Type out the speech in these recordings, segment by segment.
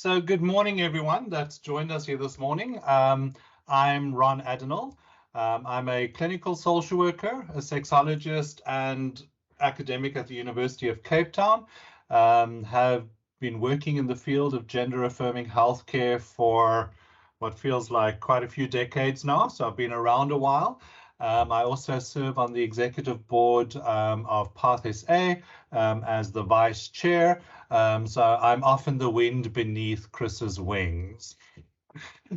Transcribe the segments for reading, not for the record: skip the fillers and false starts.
So good morning, everyone that's joined us here this morning. I'm Ron Addinall. I'm a clinical social worker, a sexologist, and academic at the University of Cape Town. Have been working in the field of gender-affirming healthcare for what feels like quite a few decades now, so I've been around a while. I also serve on the executive board of Path SA as the vice chair. So I'm often the wind beneath Chris's wings.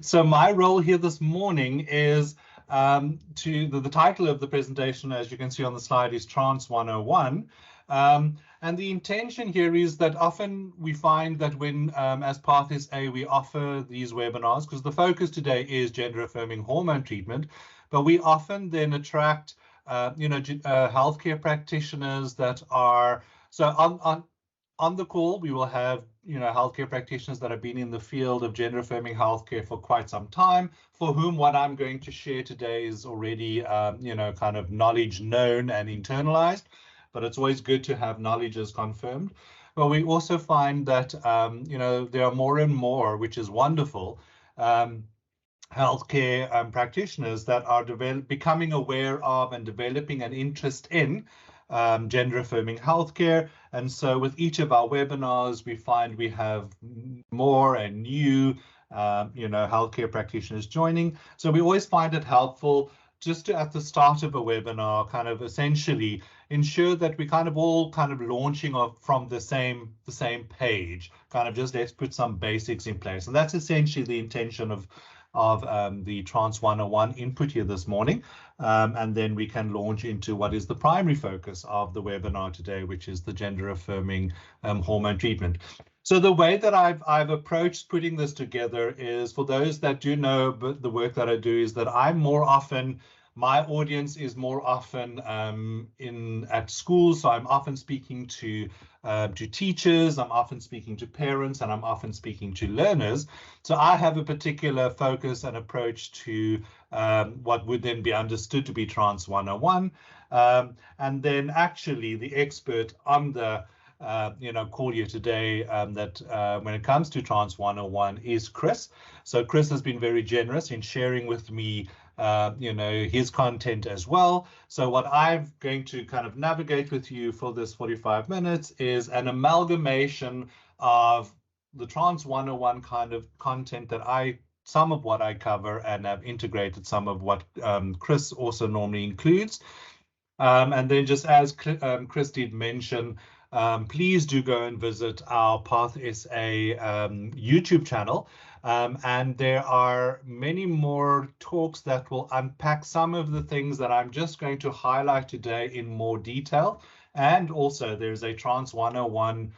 So my role here this morning is the title of the presentation, as you can see on the slide, is Trans 101. And the intention here is that often we find that when, as Path SA, we offer these webinars, because the focus today is gender-affirming hormone treatment, but we often then attract, healthcare practitioners that are, so on the call, we will have, healthcare practitioners that have been in the field of gender-affirming healthcare for quite some time, for whom what I'm going to share today is already, kind of knowledge known and internalized, but it's always good to have knowledge as confirmed. But we also find that, there are more and more, which is wonderful, healthcare practitioners that are becoming aware of and developing an interest in gender-affirming healthcare. And so with each of our webinars, we find we have more and new, healthcare practitioners joining. So we always find it helpful just to, at the start of a webinar, kind of essentially ensure that we kind of all kind of launching from the same page, kind of just let's put some basics in place. And that's essentially the intention of the Trans 101 input here this morning. And then we can launch into what is the primary focus of the webinar today, which is the gender-affirming hormone treatment. So the way that I've approached putting this together is, for those that do know the work that I do, is that my audience is more often at schools. So I'm often speaking to teachers, I'm often speaking to parents, and I'm often speaking to learners. So I have a particular focus and approach to what would then be understood to be Trans 101. And then actually the expert on the call here today that when it comes to Trans 101 is Chris. So Chris has been very generous in sharing with me his content as well. So what I'm going to kind of navigate with you for this 45 minutes is an amalgamation of the Trans 101 kind of content that some of what I cover, and have integrated some of what Chris also normally includes. And then just as Chris did mention, please do go and visit our Path SA YouTube channel. And there are many more talks that will unpack some of the things that I'm just going to highlight today in more detail. And also there's a Trans 101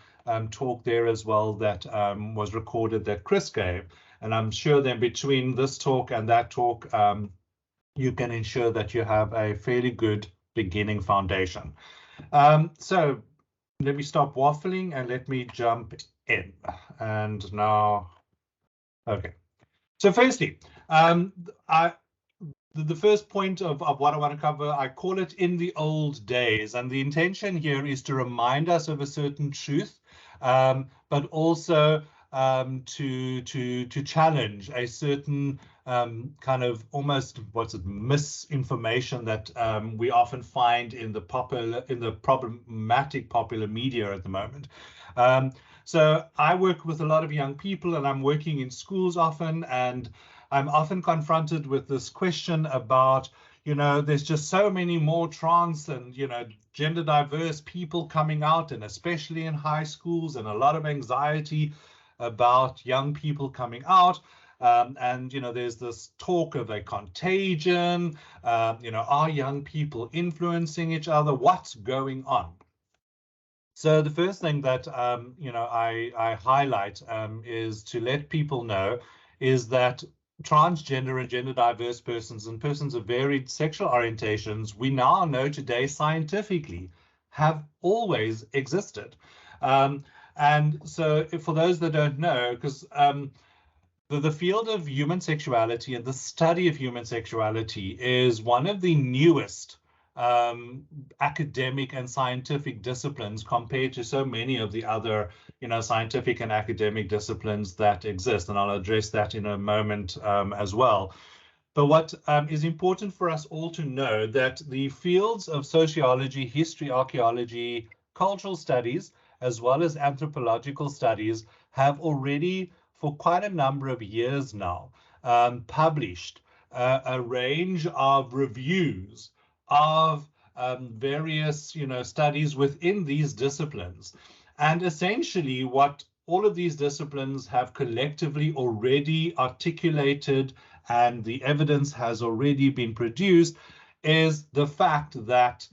talk there as well that was recorded that Chris gave. And I'm sure then between this talk and that talk, you can ensure that you have a fairly good beginning foundation. So let me stop waffling and let me jump in. And now, okay. So firstly, the first point of what I want to cover, I call it in the old days. And the intention here is to remind us of a certain truth, but also to challenge a certain kind of almost misinformation that we often find in the problematic popular media at the moment. So I work with a lot of young people, and I'm working in schools often, and I'm often confronted with this question about, there's just so many more trans and, gender diverse people coming out, and especially in high schools, and a lot of anxiety about young people coming out. And, there's this talk of a contagion, are young people influencing each other? What's going on? So the first thing that, I highlight is to let people know is that transgender and gender diverse persons and persons of varied sexual orientations, we now know today scientifically, have always existed. And so for those that don't know, because the field of human sexuality and the study of human sexuality is one of the newest academic and scientific disciplines compared to so many of the other, scientific and academic disciplines that exist. And I'll address that in a moment as well. But what is important for us all to know that the fields of sociology, history, archaeology, cultural studies, as well as anthropological studies, have already, for quite a number of years now, published a range of reviews of various, studies within these disciplines. And essentially what all of these disciplines have collectively already articulated, and the evidence has already been produced, is the fact that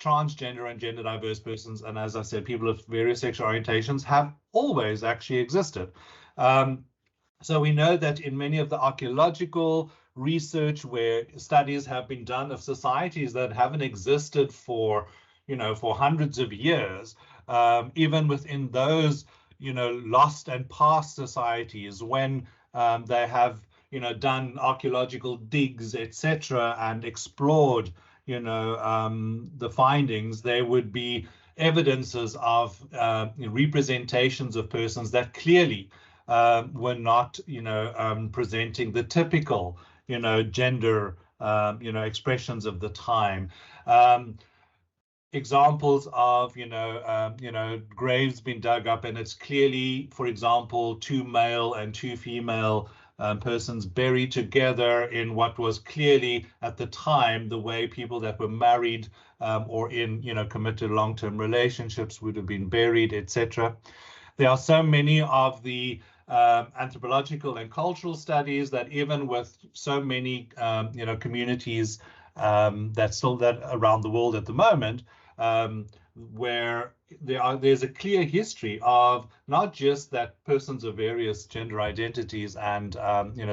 transgender and gender diverse persons, and as I said, people of various sexual orientations, have always actually existed. So we know that in many of the archaeological research where studies have been done of societies that haven't existed for, for hundreds of years, even within those, lost and past societies, when they have, done archaeological digs, etc., and explored, the findings, there would be evidences of representations of persons that clearly were not, presenting the typical, gender, expressions of the time. Examples of, graves being dug up, and it's clearly, for example, 2 male and 2 female persons buried together in what was clearly at the time the way people that were married or in, committed long-term relationships would have been buried, etc. There are so many of the anthropological and cultural studies that even with so many, communities that around the world at the moment, where there's a clear history of not just that persons of various gender identities and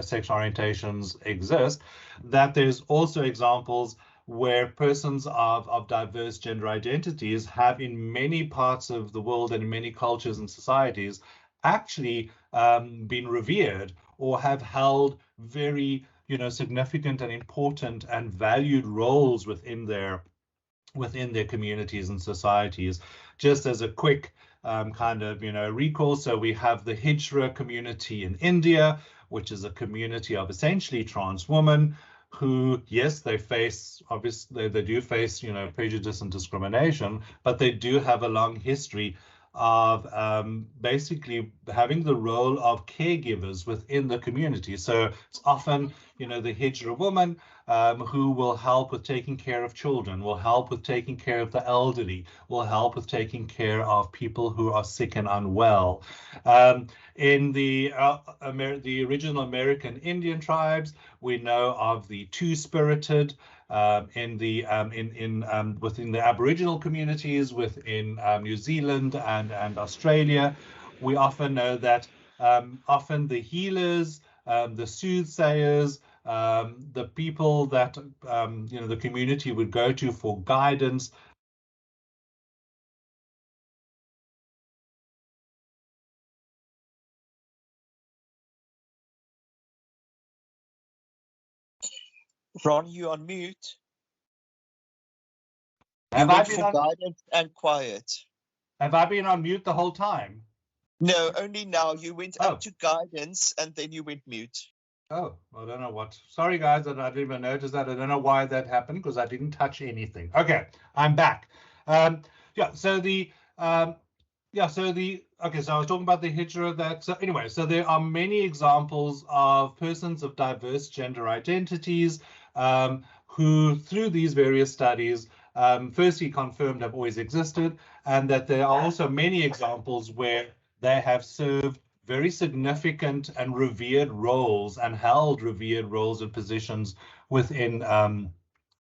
sexual orientations exist, that there's also examples where persons of diverse gender identities have in many parts of the world and in many cultures and societies actually been revered or have held very significant and important and valued roles within their communities and societies. Just as a quick kind of recall, so we have the Hijra community in India, which is a community of essentially trans women who, yes, they face, obviously they do face prejudice and discrimination, but they do have a long history of basically having the role of caregivers within the community. So it's often, the Hijra woman who will help with taking care of children, will help with taking care of the elderly, will help with taking care of people who are sick and unwell. In the original American Indian tribes, we know of the two-spirited. Within the Aboriginal communities within New Zealand and Australia, we often know that often the healers, the soothsayers, the people that the community would go to for guidance. Ron, you on mute. Have I been on guidance and quiet? Have I been on mute the whole time? No, only now. You went up to guidance and then you went mute. Oh, I don't know what. Sorry, guys, I didn't even notice that. I don't know why that happened because I didn't touch anything. Okay, I'm back. So I was talking about the Hijra. So anyway, so there are many examples of persons of diverse gender identities who, through these various studies, firstly confirmed have always existed, and that there are also many examples where they have served very significant and revered roles and held revered roles and positions within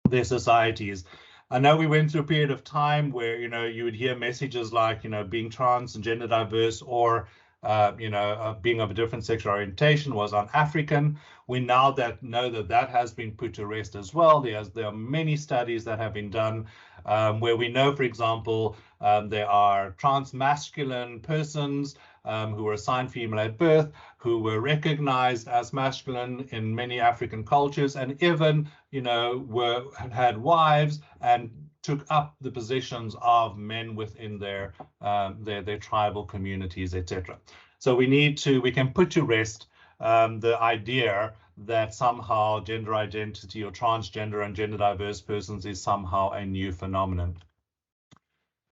their societies. I know we went through a period of time where, you would hear messages like, being trans and gender diverse or, being of a different sexual orientation was un-African. We now know that has been put to rest as well. There are many studies that have been done where we know, for example, there are trans masculine persons who were assigned female at birth, who were recognized as masculine in many African cultures, and even, had wives and took up the positions of men within their tribal communities, etc. So we can put to rest the idea that somehow gender identity or transgender and gender diverse persons is somehow a new phenomenon.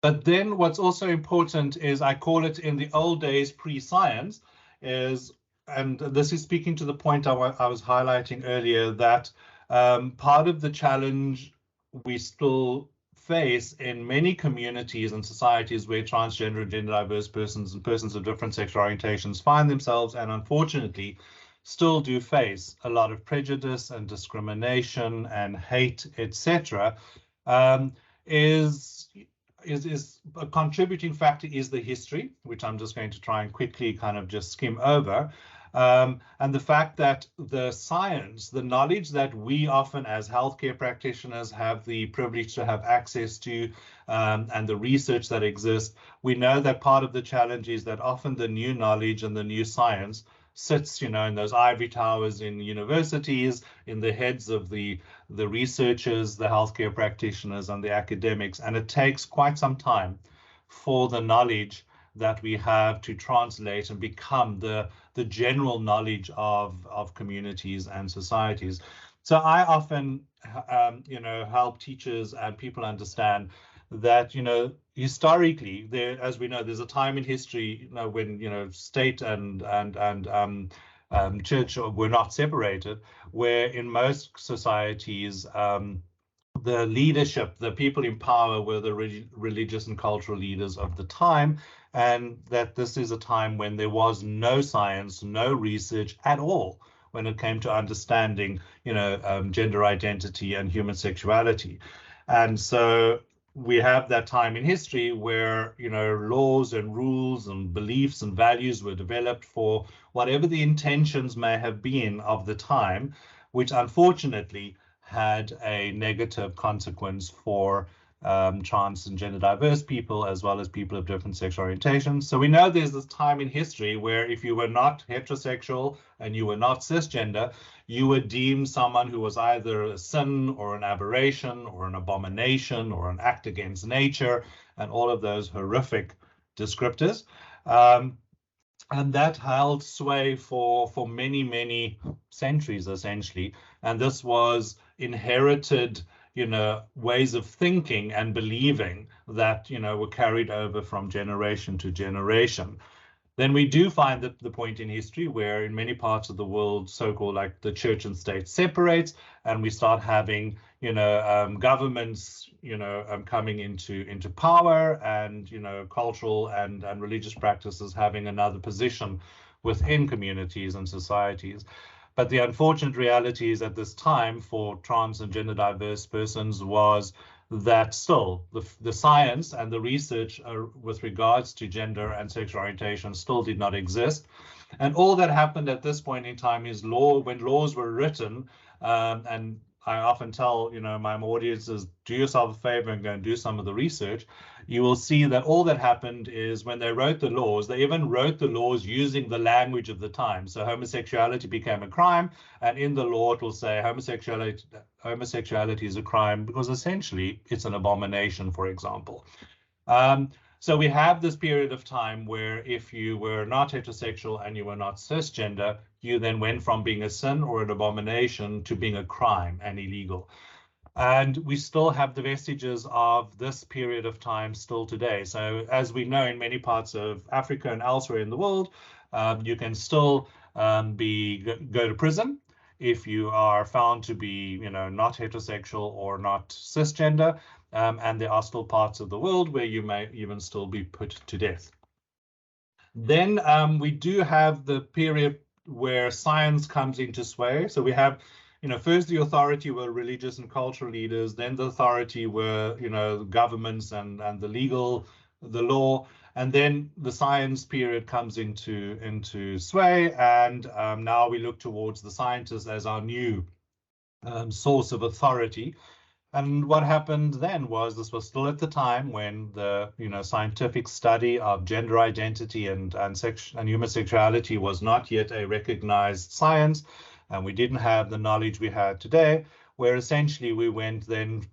But then what's also important is, I call it in the old days pre-science, and this is speaking to the point I was highlighting earlier, that part of the challenge we still face in many communities and societies where transgender and gender diverse persons and persons of different sexual orientations find themselves, and unfortunately still do face a lot of prejudice and discrimination and hate, etc., is a contributing factor is the history, which I'm just going to try and quickly kind of just skim over. And the fact that the science, the knowledge that we often as healthcare practitioners have the privilege to have access to, and the research that exists, we know that part of the challenge is that often the new knowledge and the new science sits, in those ivory towers in universities, in the heads of the researchers, the healthcare practitioners, and the academics, and it takes quite some time for the knowledge that we have to translate and become the general knowledge of communities and societies. So I often, help teachers and people understand that, historically, as we know, there's a time in history, when, state and church were not separated, where in most societies, the leadership, the people in power, were the religious and cultural leaders of the time, and that this is a time when there was no science, no research at all when it came to understanding, gender identity and human sexuality. And so we have that time in history where, laws and rules and beliefs and values were developed for whatever the intentions may have been of the time, which unfortunately had a negative consequence for trans and gender diverse people, as well as people of different sexual orientations. So we know there's this time in history where if you were not heterosexual and you were not cisgender, you were deemed someone who was either a sin or an aberration or an abomination or an act against nature, and all of those horrific descriptors. And that held sway for many, many centuries, essentially. And this was inherited, ways of thinking and believing that, were carried over from generation to generation. Then we do find that the point in history where in many parts of the world, so-called like the church and state separates, and we start having, governments, coming into power, and, cultural and religious practices having another position within communities and societies. But the unfortunate reality is at this time for trans and gender diverse persons was that still the science and the research with regards to gender and sexual orientation still did not exist. And all that happened at this point in time is when laws were written, and I often tell, my audiences, do yourself a favor and go and do some of the research. You will see that all that happened is when they wrote the laws, they even wrote the laws using the language of the time. So homosexuality became a crime, and in the law it will say homosexuality is a crime because essentially it's an abomination, for example. So we have this period of time where if you were not heterosexual and you were not cisgender, you then went from being a sin or an abomination to being a crime and illegal. And we still have the vestiges of this period of time still today. So as we know, in many parts of Africa and elsewhere in the world, you can still go to prison if you are found to be, not heterosexual or not cisgender. And there are still parts of the world where you may even still be put to death. Then we do have the period where science comes into sway. So we have, first the authority were religious and cultural leaders, then the authority were, governments and the law, and then the science period comes into sway, and now we look towards the scientists as our new source of authority. And what happened then was, this was still at the time when the scientific study of gender identity and human sexuality was not yet a recognized science, and we didn't have the knowledge we had today, where essentially we went then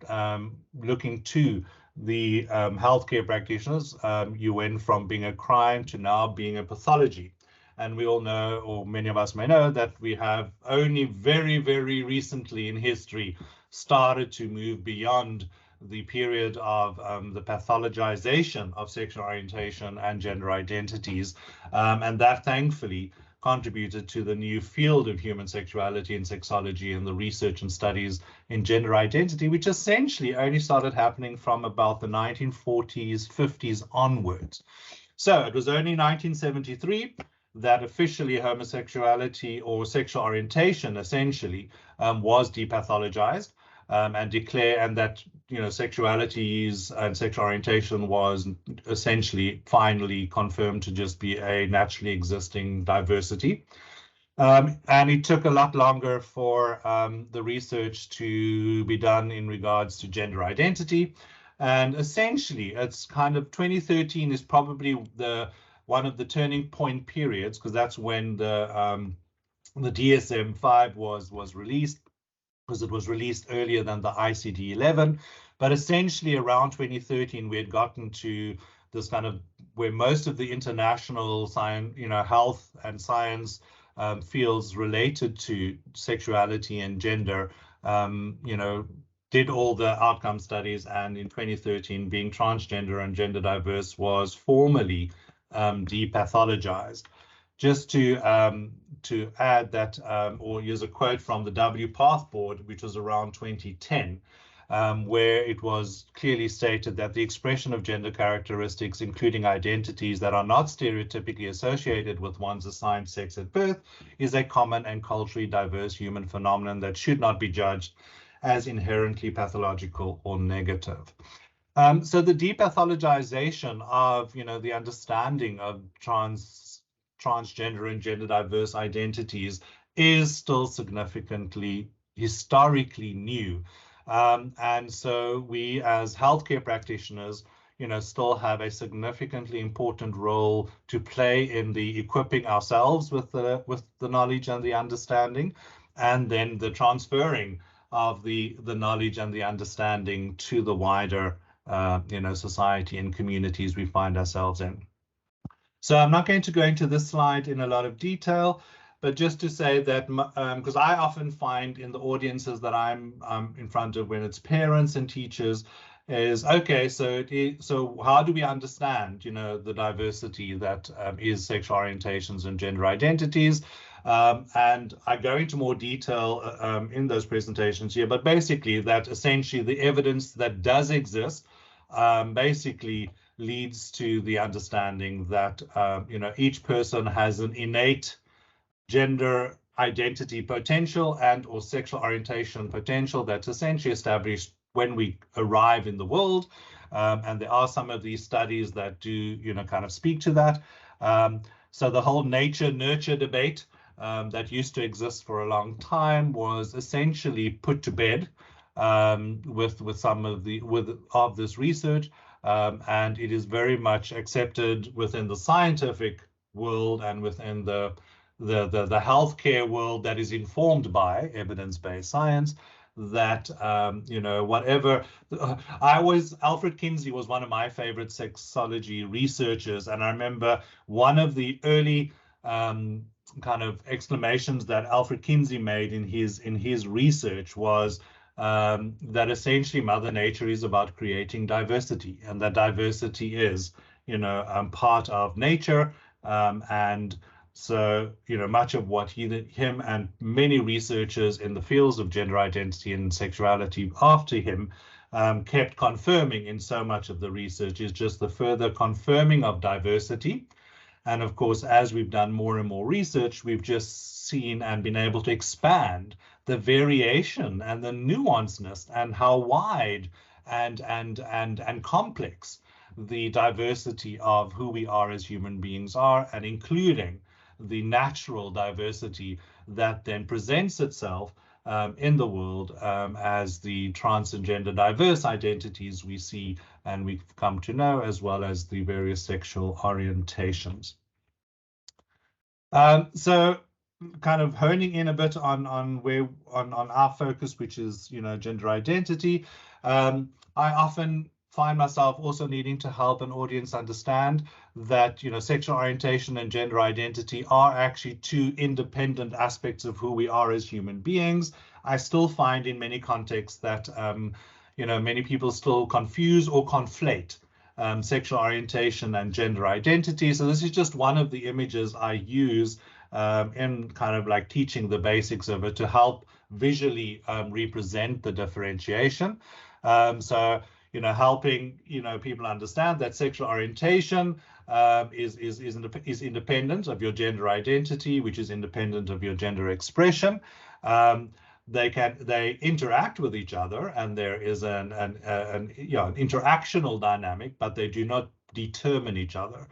looking to the healthcare practitioners. You went from being a crime to now being a pathology. And we all know, or many of us may know, that we have only very, very recently in history started to move beyond the period of the pathologization of sexual orientation and gender identities. And that thankfully contributed to the new field of human sexuality and sexology and the research and studies in gender identity, which essentially only started happening from about the 1940s, 50s onwards. So it was only 1973 that officially homosexuality or sexual orientation essentially was depathologized and that sexualities and sexual orientation was essentially finally confirmed to just be a naturally existing diversity. And it took a lot longer for the research to be done in regards to gender identity. And essentially, it's kind of 2013 is probably one of the turning point periods, because that's when the DSM-5 was released, because it was released earlier than the ICD-11. But essentially around 2013, we had gotten to this kind of where most of the international science, health and science fields related to sexuality and gender, did all the outcome studies. And in 2013, being transgender and gender diverse was formally depathologized. Just to add that, or use a quote from the W Path Board, which was around 2010, where it was clearly stated that the expression of gender characteristics, including identities that are not stereotypically associated with one's assigned sex at birth, is a common and culturally diverse human phenomenon that should not be judged as inherently pathological or negative. So the depathologization of, the understanding of transgender and gender diverse identities is still significantly historically new. And so we as healthcare practitioners, still have a significantly important role to play in the equipping ourselves with the knowledge and the understanding, and then the transferring of the knowledge and the understanding to the wider society and communities we find ourselves in. So I'm not going to go into this slide in a lot of detail, but just to say that, because I often find in the audiences that I'm in front of, when it's parents and teachers, is okay, so how do we understand, the diversity that is sexual orientations and gender identities? And I go into more detail in those presentations here, but basically that essentially the evidence that does exist basically leads to the understanding that each person has an innate gender identity potential and or sexual orientation potential that's essentially established when we arrive in the world, and there are some of these studies that do kind of speak to that. So the whole nature-nurture debate that used to exist for a long time was essentially put to bed with some of this research. And it is very much accepted within the scientific world and within the healthcare world that is informed by evidence-based science, that whatever Alfred Kinsey was one of my favorite sexology researchers, and I remember one of the early kind of exclamations that Alfred Kinsey made in his research was that essentially Mother Nature is about creating diversity, and that diversity is, part of nature. And so, much of what him and many researchers in the fields of gender identity and sexuality after him kept confirming in so much of the research is just the further confirming of diversity. And of course, as we've done more and more research, we've just seen and been able to expand the variation and the nuanceness and how wide and complex the diversity of who we are as human beings are, and including the natural diversity that then presents itself in the world as the trans and gender diverse identities we see and we've come to know, as well as the various sexual orientations. So kind of honing in a bit on our focus, which is, gender identity. I often find myself also needing to help an audience understand that, sexual orientation and gender identity are actually two independent aspects of who we are as human beings. I still find in many contexts that, many people still confuse or conflate sexual orientation and gender identity. So this is just one of the images I use in kind of like teaching the basics of it to help visually represent the differentiation. So, helping, people understand that sexual orientation is independent of your gender identity, which is independent of your gender expression. They interact with each other, and there is an interactional dynamic, but they do not determine each other.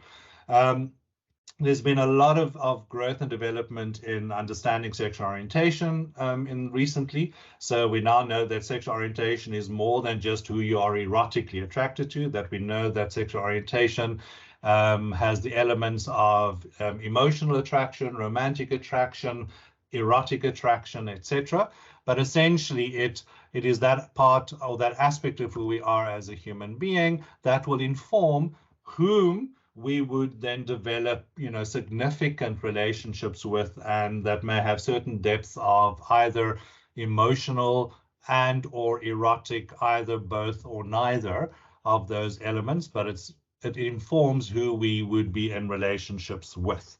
There's been a lot of growth and development in understanding sexual orientation in recently. So we now know that sexual orientation is more than just who you are erotically attracted to, that we know that sexual orientation has the elements of emotional attraction, romantic attraction, erotic attraction, etc. But essentially it is that part or that aspect of who we are as a human being that will inform whom we would then develop, significant relationships with, and that may have certain depths of either emotional and or erotic, either both or neither of those elements, but it informs who we would be in relationships with.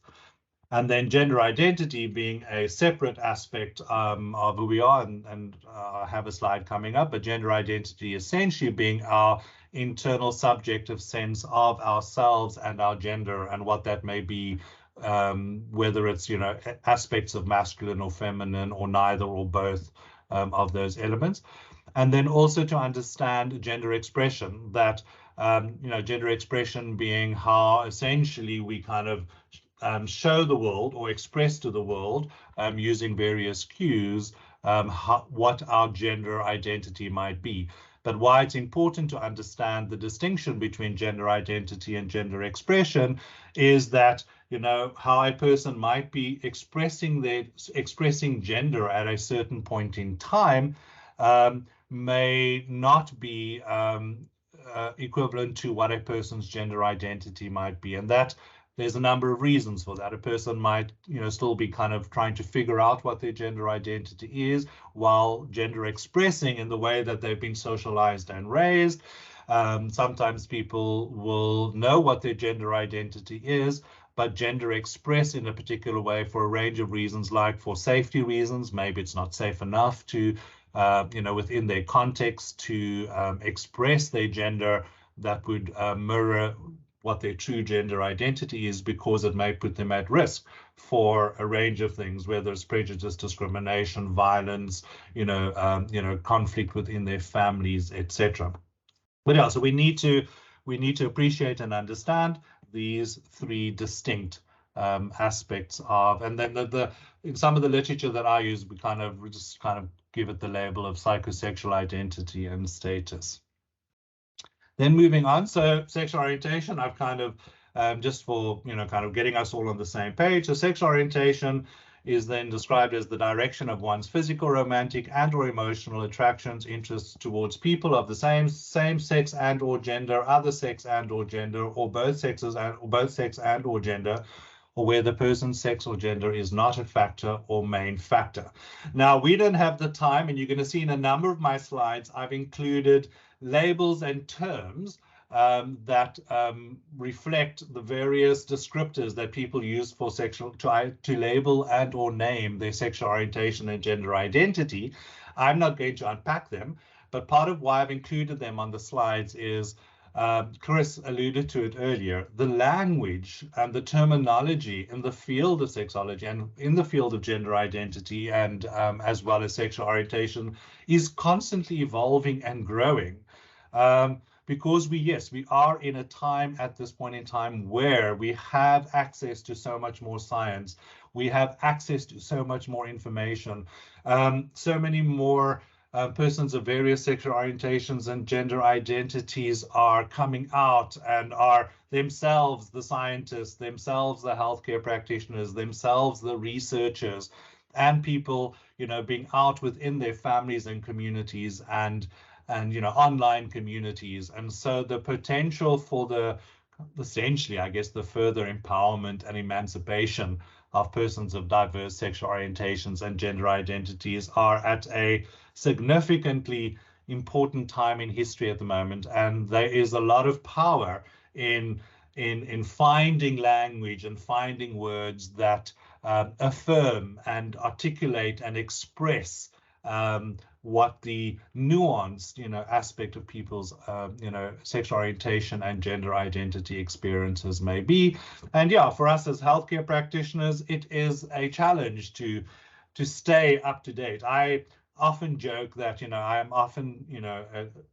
And then gender identity being a separate aspect of who we are, and I have a slide coming up, but gender identity essentially being our internal subjective sense of ourselves and our gender and what that may be, whether it's, aspects of masculine or feminine or neither or both of those elements. And then also to understand gender expression, that, gender expression being how essentially we kind of show the world or express to the world using various cues what our gender identity might be. But why it's important to understand the distinction between gender identity and gender expression is that, how a person might be expressing gender at a certain point in time may not be equivalent to what a person's gender identity might be. And that there's a number of reasons for that. A person might, still be kind of trying to figure out what their gender identity is while gender expressing in the way that they've been socialized and raised. Sometimes people will know what their gender identity is, but gender express in a particular way for a range of reasons, like for safety reasons. Maybe it's not safe enough to, within their context to express their gender that would mirror what their true gender identity is, because it may put them at risk for a range of things, whether it's prejudice, discrimination, violence, conflict within their families, etc. But yeah, so we need to appreciate and understand these three distinct aspects of, and then in some of the literature that I use, we just give it the label of psychosexual identity and status. Then moving on, so sexual orientation, I've kind of, just for, kind of getting us all on the same page. So sexual orientation is then described as the direction of one's physical, romantic, and or emotional attractions, interests towards people of the same sex and or gender, other sex and or gender, or both sexes and or both sex and or gender, or where the person's sex or gender is not a factor or main factor. Now, we don't have the time, and you're going to see in a number of my slides, I've included labels and terms that reflect the various descriptors that people use for to label and or name their sexual orientation and gender identity. I'm not going to unpack them, but part of why I've included them on the slides is, Chris alluded to it earlier, the language and the terminology in the field of sexology and in the field of gender identity and as well as sexual orientation is constantly evolving and growing. because we are in a time at this point in time where we have access to so much more science. We have access to so much more information, so many more persons of various sexual orientations and gender identities are coming out and are themselves the scientists, themselves the healthcare practitioners, themselves the researchers, and people, being out within their families and communities and online communities. And so the potential for essentially, I guess, the further empowerment and emancipation of persons of diverse sexual orientations and gender identities are at a significantly important time in history at the moment. And there is a lot of power in finding language and finding words that affirm and articulate and express what the nuanced, aspect of people's, sexual orientation and gender identity experiences may be. And yeah, for us as healthcare practitioners, it is a challenge to stay up to date. I often joke that, I'm often,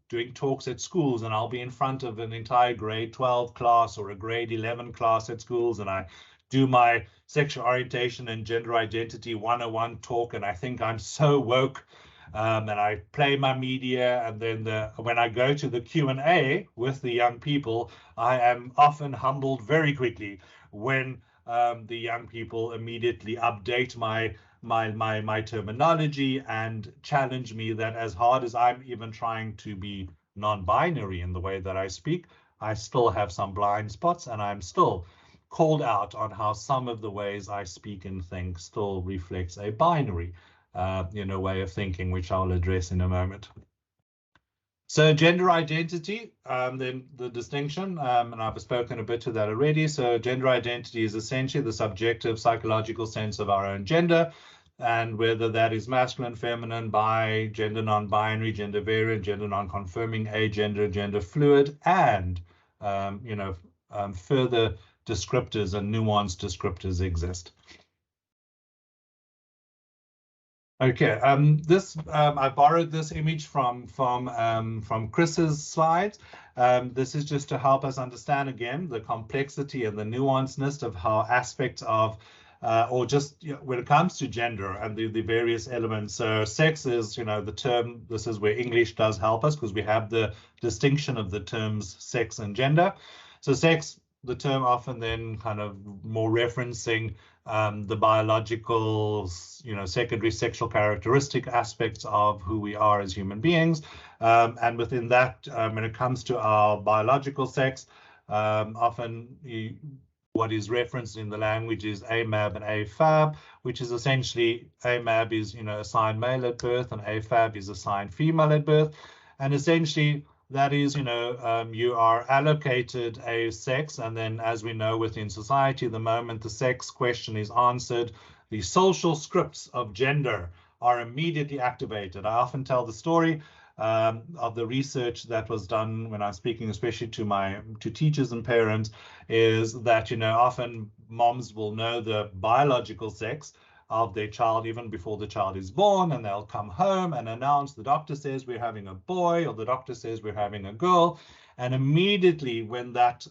doing talks at schools, and I'll be in front of an entire grade 12 class or a grade 11 class at schools, and I do my sexual orientation and gender identity 101 talk, and I think I'm so woke, and I play my media, and then when I go to the Q&A with the young people, I am often humbled very quickly when the young people immediately update my terminology and challenge me that as hard as I'm even trying to be non-binary in the way that I speak, I still have some blind spots, and I'm still called out on how some of the ways I speak and think still reflects a binary way of thinking, which I'll address in a moment. So gender identity, then the distinction, and I've spoken a bit to that already. So gender identity is essentially the subjective psychological sense of our own gender, and whether that is masculine, feminine, bi, gender non-binary, gender variant, gender non-conforming, agender, gender fluid, and further descriptors and nuanced descriptors exist. Okay, I borrowed this image from Chris's slides. This is just to help us understand again the complexity and the nuanceness of how aspects of or just when it comes to gender and the various elements. So sex is, the term, this is where English does help us because we have the distinction of the terms sex and gender. So sex, the term often then kind of more referencing the biological, secondary sexual characteristic aspects of who we are as human beings. And within that, when it comes to our biological sex, often what is referenced in the language is AMAB and AFAB, which is essentially AMAB is, assigned male at birth, and AFAB is assigned female at birth. And essentially, that is, you are allocated a sex, and then as we know within society, the moment the sex question is answered, the social scripts of gender are immediately activated. I often tell the story of the research that was done when I'm speaking, especially to teachers and parents, is that, often moms will know the biological sex of their child even before the child is born, and they'll come home and announce the doctor says we're having a boy, or the doctor says we're having a girl. And immediately when that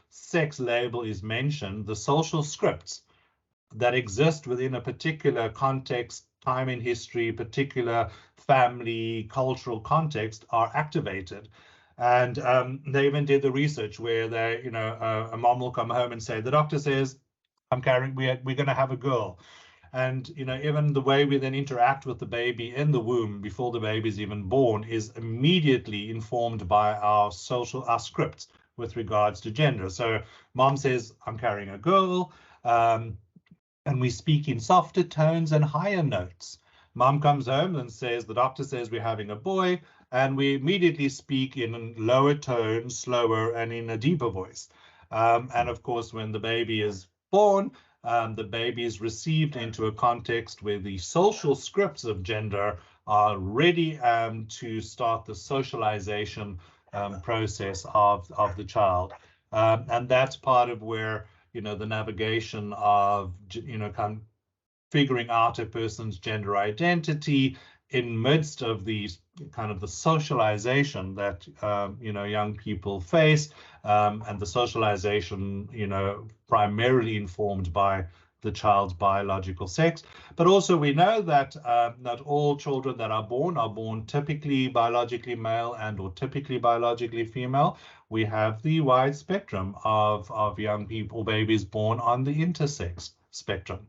sex label is mentioned, the social scripts that exist within a particular context, time in history, particular family, cultural context are activated. And they even did the research where they, a mom will come home and say, the doctor says, we're going to have a girl. And, even the way we then interact with the baby in the womb before the baby is even born is immediately informed by our scripts with regards to gender. So mom says, I'm carrying a girl, and we speak in softer tones and higher notes. Mom comes home and says, the doctor says we're having a boy, and we immediately speak in lower tones, slower, and in a deeper voice. And of course, when the baby is born, the baby is received into a context where the social scripts of gender are ready to start the socialization process of the child. And that's part of where, the navigation of, figuring out a person's gender identity in midst of these kind of the socialization that young people face, and the socialization primarily informed by the child's biological sex. But also we know that not all children that are born typically biologically male and or typically biologically female. We have the wide spectrum of young people, babies born on the intersex spectrum.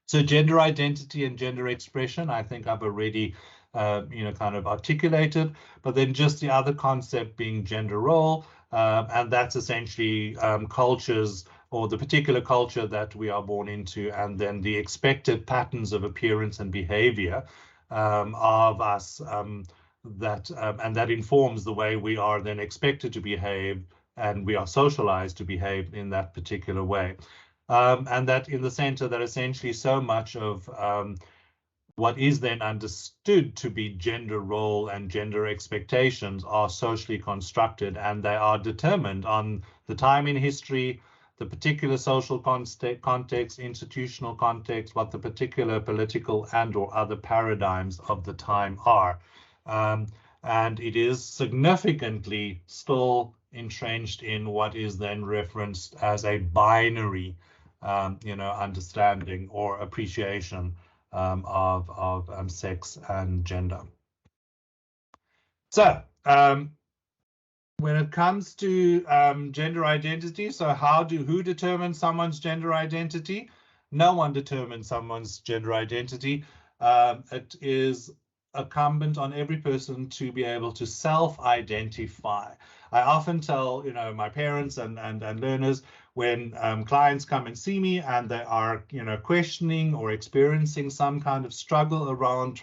So gender identity and gender expression, I think I've already kind of articulated, but then just the other concept being gender role, and that's essentially cultures, or the particular culture that we are born into, and then the expected patterns of appearance and behavior of us, and that informs the way we are then expected to behave, and we are socialized to behave in that particular way. And that in the center, that essentially so much of what is then understood to be gender role and gender expectations are socially constructed, and they are determined on the time in history, the particular social context, institutional context, what the particular political and or other paradigms of the time are. And it is significantly still entrenched in what is then referenced as a binary understanding or appreciation of sex and gender. So when it comes to gender identity, so who determines someone's gender identity? No one determines someone's gender identity. It is incumbent on every person to be able to self-identify. I often tell my parents and learners, when clients come and see me and they are questioning or experiencing some kind of struggle around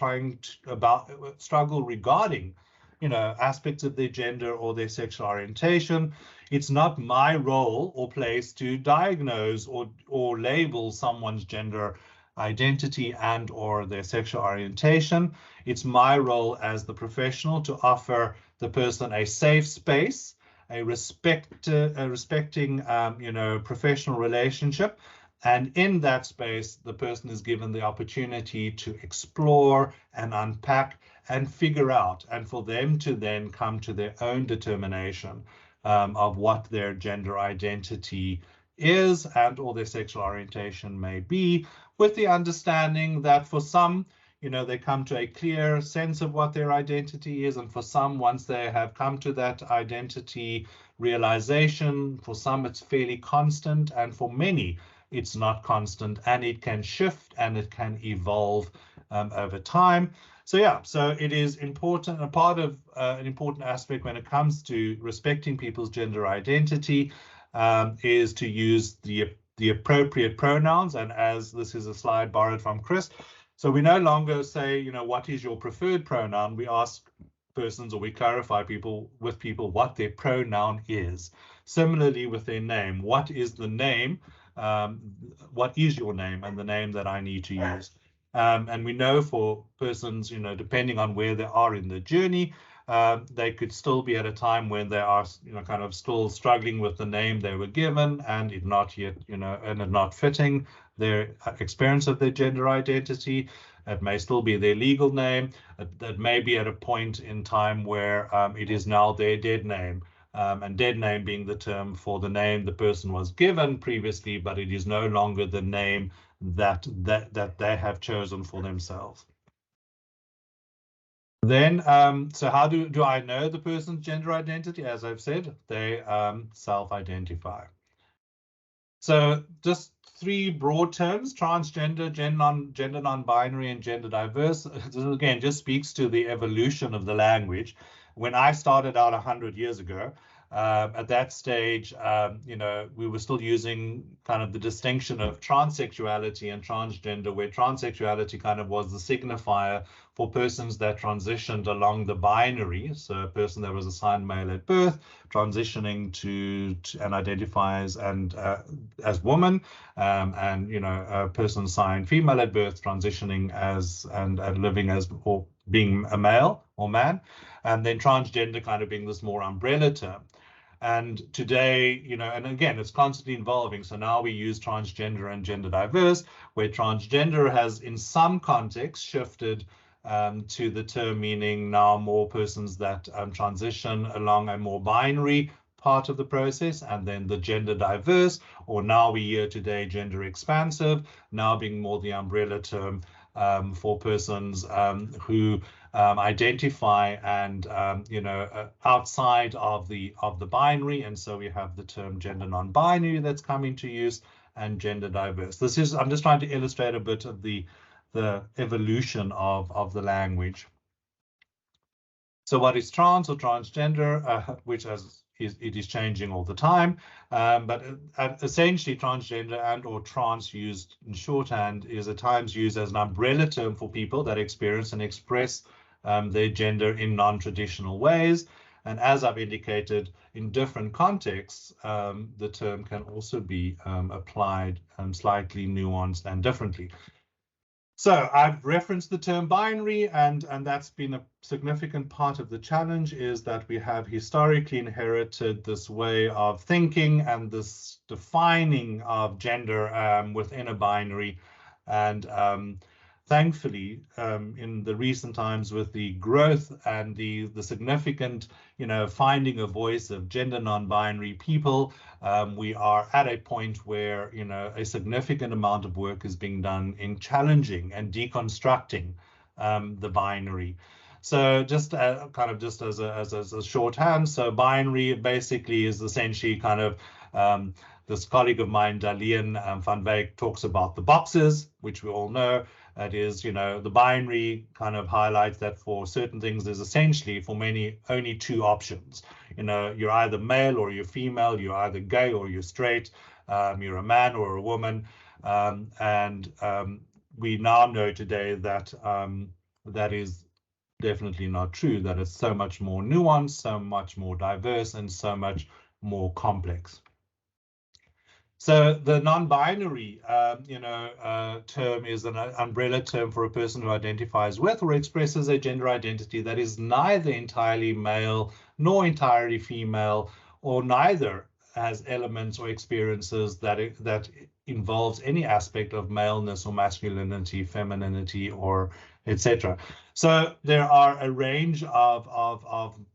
struggle regarding aspects of their gender or their sexual orientation, it's not my role or place to diagnose or label someone's gender identity and or their sexual orientation. It's my role as the professional to offer the person a safe space, a respecting professional relationship, and in that space the person is given the opportunity to explore and unpack and figure out, and for them to then come to their own determination of what their gender identity is and or their sexual orientation may be, with the understanding that for some, they come to a clear sense of what their identity is, and for some, once they have come to that identity realization, for some it's fairly constant, and for many it's not constant, and it can shift and it can evolve over time. So yeah, so it is important, a part of an important aspect when it comes to respecting people's gender identity is to use the appropriate pronouns. And as this is a slide borrowed from Chris, so we no longer say, what is your preferred pronoun? We ask persons, or we clarify with people what their pronoun is. Similarly with their name, what is the name? What is your name and the name that I need to use? And we know for persons, depending on where they are in the journey, they could still be at a time when they are, kind of still struggling with the name they were given, and it not yet, and it not fitting their experience of their gender identity. It may still be their legal name. That may be at a point in time where it is now their dead name. And dead name being the term for the name the person was given previously, but it is no longer the name that they have chosen for themselves. Then, so how do I know the person's gender identity? As I've said, they self-identify. So just three broad terms: transgender, gender non-binary, and gender diverse. This again just speaks to the evolution of the language. When I started out 100 years ago, at that stage, we were still using kind of the distinction of transsexuality and transgender, where transsexuality kind of was the signifier for persons that transitioned along the binary. So a person that was assigned male at birth, transitioning to and identifies as woman, and a person assigned female at birth, transitioning as and living as or being a male or man, and then transgender kind of being this more umbrella term. And today, and again, it's constantly evolving. So now we use transgender and gender diverse, where transgender has in some contexts shifted to the term meaning now more persons that transition along a more binary part of the process, and then the gender diverse, or now we hear today gender expansive, now being more the umbrella term for persons who identify and outside of the binary. And so we have the term gender non-binary that's come into use, and gender diverse. I'm just trying to illustrate a bit of the evolution of the language. So what is trans or transgender, which it is changing all the time, but essentially transgender and or trans used in shorthand is at times used as an umbrella term for people that experience and express their gender in non-traditional ways. And as I've indicated, in different contexts, the term can also be applied slightly nuanced and differently. So I've referenced the term binary, and that's been a significant part of the challenge, is that we have historically inherited this way of thinking and this defining of gender within a binary. And thankfully, in the recent times, with the growth and the significant, finding a voice of gender non-binary people, we are at a point where, a significant amount of work is being done in challenging and deconstructing the binary. So just just as a shorthand, so binary basically is essentially kind of this colleague of mine, Dalian van Wyk, talks about the boxes, which we all know. That is, the binary kind of highlights that for certain things, there's essentially for many only two options. You're either male or you're female, you're either gay or you're straight, you're a man or a woman. And we now know today that that is definitely not true, that it's so much more nuanced, so much more diverse, and so much more complex. So the non-binary, term is an umbrella term for a person who identifies with or expresses a gender identity that is neither entirely male nor entirely female, or neither has elements or experiences that involves any aspect of maleness or masculinity, femininity, or etc. So there are a range of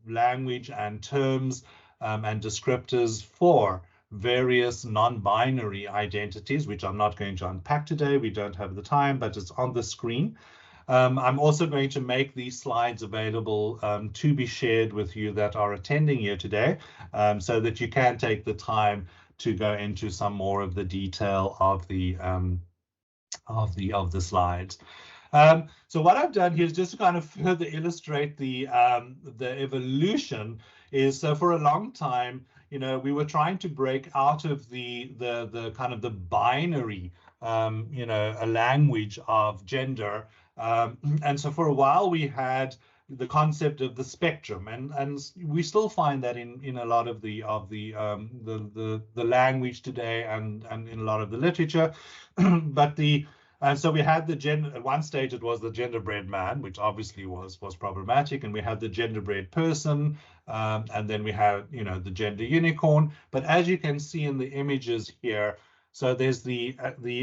language and terms and descriptors for various non-binary identities, which I'm not going to unpack today. We don't have the time, but it's on the screen. I'm also going to make these slides available to be shared with you that are attending here today, so that you can take the time to go into some more of the detail of the slides. So what I've done here is just to kind of further illustrate the evolution. Is so for a long time, we were trying to break out of the kind of the binary, a language of gender, and so for a while we had the concept of the spectrum, and we still find that in a lot of the language today and in a lot of the literature, but and so we had the gender, at one stage it was the gender-breed man, which obviously was problematic, and we had the gender-breed person, and then we had, the gender unicorn. But as you can see in the images here, so there's the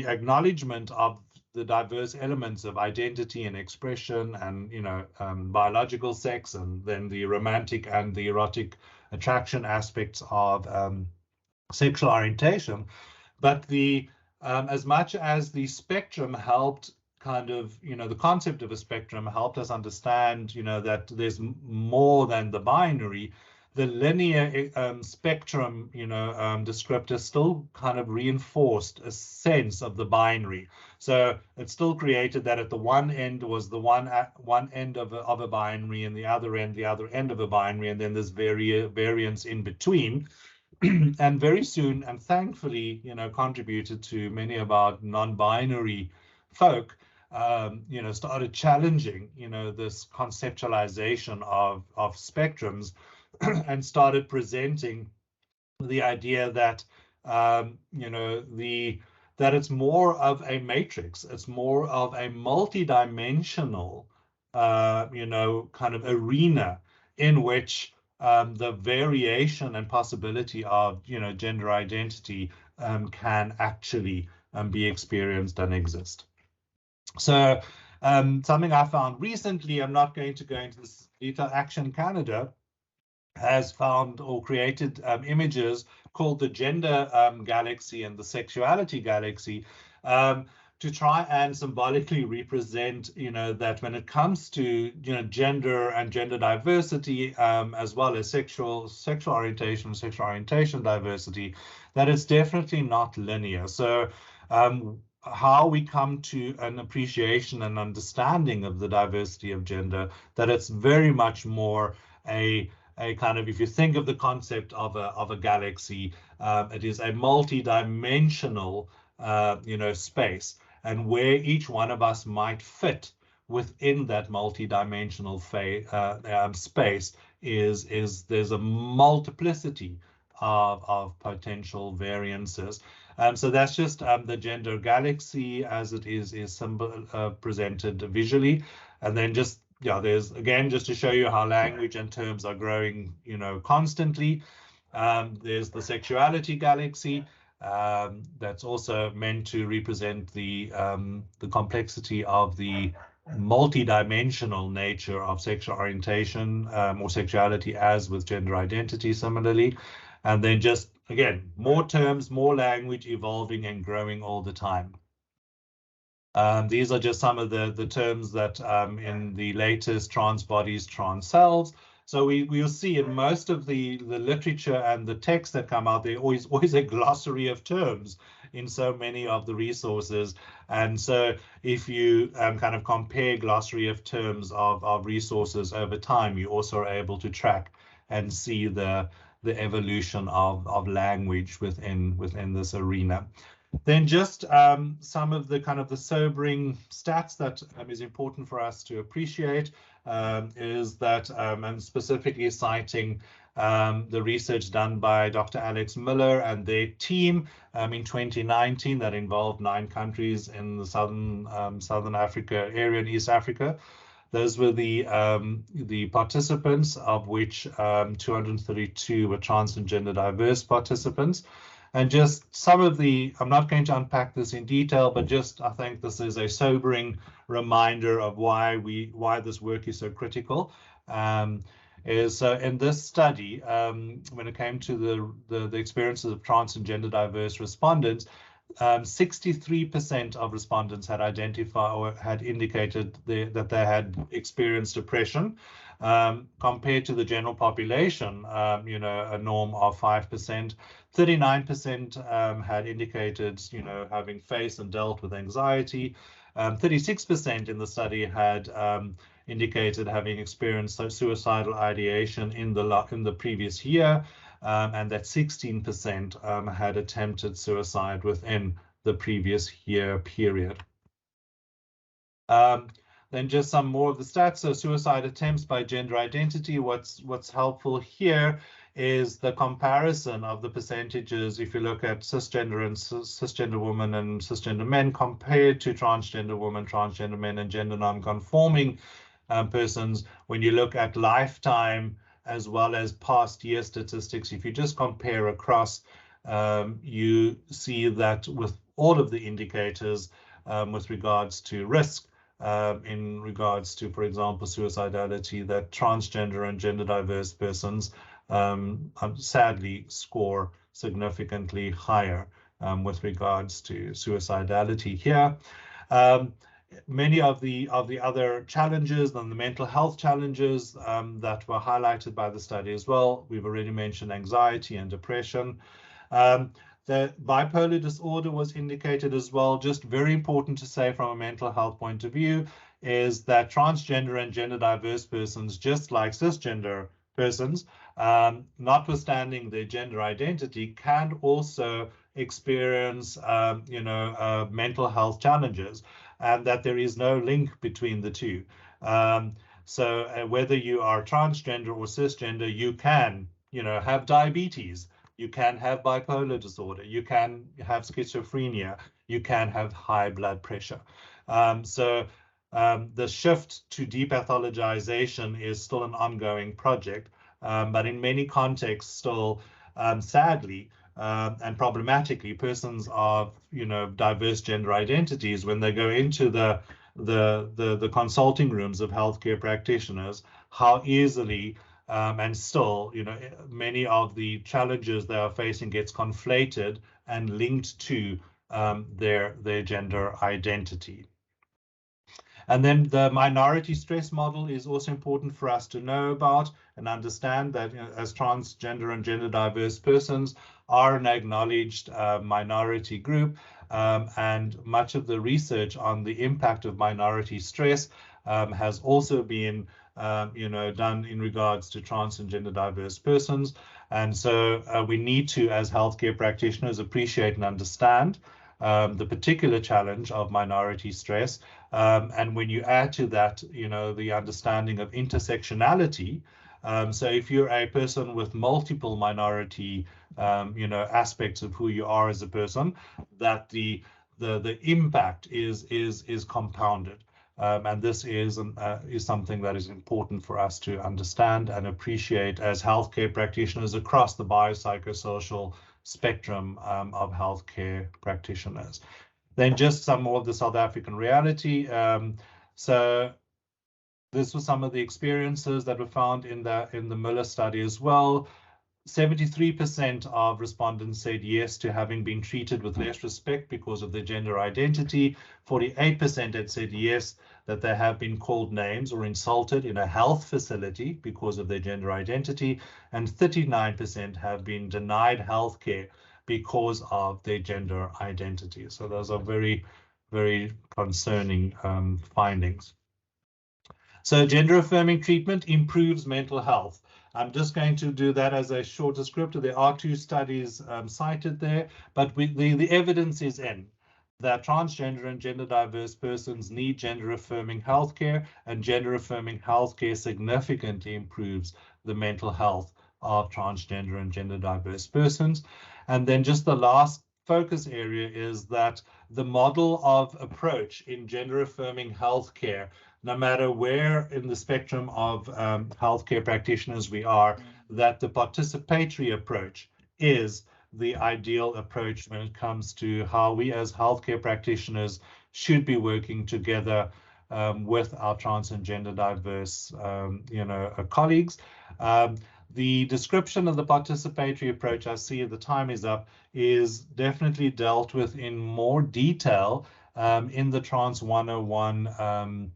acknowledgement of the diverse elements of identity and expression and, biological sex, and then the romantic and the erotic attraction aspects of sexual orientation. But as much as the spectrum helped kind of, the concept of a spectrum helped us understand, that there's more than the binary, the linear spectrum, descriptor still kind of reinforced a sense of the binary. So it still created that at the one end was the one end of a binary, and the other end of a binary, and then there's variance in between. And very soon, and thankfully, contributed to many of our non-binary folk, started challenging, this conceptualization of spectrums, and started presenting the idea that, that it's more of a matrix, it's more of a multi-dimensional, kind of arena in which the variation and possibility of, gender identity can actually be experienced and exist. So Something I found recently, I'm not going to go into this detail, Action Canada has found or created images called the gender galaxy and the sexuality galaxy, to try and symbolically represent, that when it comes to, gender and gender diversity, as well as sexual orientation diversity, that it's definitely not linear. So how we come to an appreciation and understanding of the diversity of gender, that it's very much more a kind of, if you think of the concept of a galaxy, it is a multi-dimensional space, and where each one of us might fit within that multi-dimensional space is there's a multiplicity of potential variances. So that's just the gender galaxy as it is presented visually, and then just there's again, just to show you how language and terms are growing, constantly. There's the sexuality galaxy, that's also meant to represent the complexity of the multi-dimensional nature of sexual orientation or sexuality, as with gender identity similarly. And then just, again, more terms, more language evolving and growing all the time. These are just some of the terms that in the latest trans bodies, trans selves. So we'll see in most of the literature and the text that come out, there always a glossary of terms in so many of the resources. And so if you kind of compare glossary of terms of resources over time, you also are able to track and see the evolution of language within this arena. Then just some of the kind of the sobering stats that is important for us to appreciate is that, and specifically citing the research done by Dr. Alex Miller and their team in 2019 that involved 9 countries in the Southern Africa area in East Africa. Those were the participants, of which 232 were trans and gender diverse participants. And just some of I'm not going to unpack this in detail, but just I think this is a sobering reminder of why this work is so critical. Is in this study, when it came to the experiences of trans and gender diverse respondents, 63% of respondents had identified or had indicated that they had experienced depression, compared to the general population, a norm of 5%. 39% had indicated, having faced and dealt with anxiety. 36% in the study had indicated having experienced suicidal ideation in the previous year, and that 16% had attempted suicide within the previous year period. Then just some more of the stats. So suicide attempts by gender identity. What's helpful here is the comparison of the percentages. If you look at cisgender and cisgender women and cisgender men compared to transgender women, transgender men, and gender non-conforming persons, when you look at lifetime as well as past year statistics, if you just compare across, you see that with all of the indicators with regards to risk, in regards to, for example, suicidality, that transgender and gender diverse persons sadly score significantly higher with regards to suicidality here. Many of the other challenges and the mental health challenges that were highlighted by the study as well, we've already mentioned anxiety and depression. The bipolar disorder was indicated as well. Just very important to say from a mental health point of view is that transgender and gender diverse persons, just like cisgender persons, notwithstanding their gender identity, can also experience mental health challenges, and that there is no link between the two. So whether you are transgender or cisgender, you can have diabetes, you can have bipolar disorder, you can have schizophrenia, you can have high blood pressure. So the shift to depathologization is still an ongoing project, but in many contexts still, sadly and problematically, persons of diverse gender identities, when they go into the the consulting rooms of healthcare practitioners, how easily and still, many of the challenges they are facing gets conflated and linked to their gender identity. And then the minority stress model is also important for us to know about and understand that, as transgender and gender diverse persons are an acknowledged minority group, and much of the research on the impact of minority stress has also been done in regards to trans and gender diverse persons. And so we need to, as healthcare practitioners, appreciate and understand the particular challenge of minority stress. And when you add to that, the understanding of intersectionality, so if you're a person with multiple minority, aspects of who you are as a person, that the impact is compounded. And this is something that is important for us to understand and appreciate as healthcare practitioners across the biopsychosocial spectrum of healthcare practitioners. Then just some more of the South African reality. So this was some of the experiences that were found in the Miller study as well. 73% of respondents said yes to having been treated with less respect because of their gender identity. 48% had said yes, that they have been called names or insulted in a health facility because of their gender identity. And 39% have been denied health care because of their gender identity. So those are very, very concerning findings. So gender affirming treatment improves mental health. I'm just going to do that as a short descriptor. There are 2 studies cited there, but the evidence is in that transgender and gender diverse persons need gender affirming healthcare, and gender affirming healthcare significantly improves the mental health of transgender and gender diverse persons. And then just the last focus area is that the model of approach in gender affirming healthcare, no matter where in the spectrum of healthcare practitioners we are, that the participatory approach is the ideal approach when it comes to how we as healthcare practitioners should be working together with our trans and gender diverse colleagues. The description of the participatory approach, I see the time is up, is definitely dealt with in more detail in the Trans 101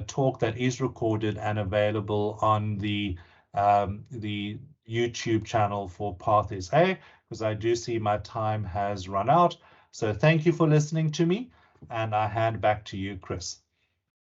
talk that is recorded and available on the YouTube channel for Path SA, because I do see my time has run out. So thank you for listening to me, and I hand back to you, Chris.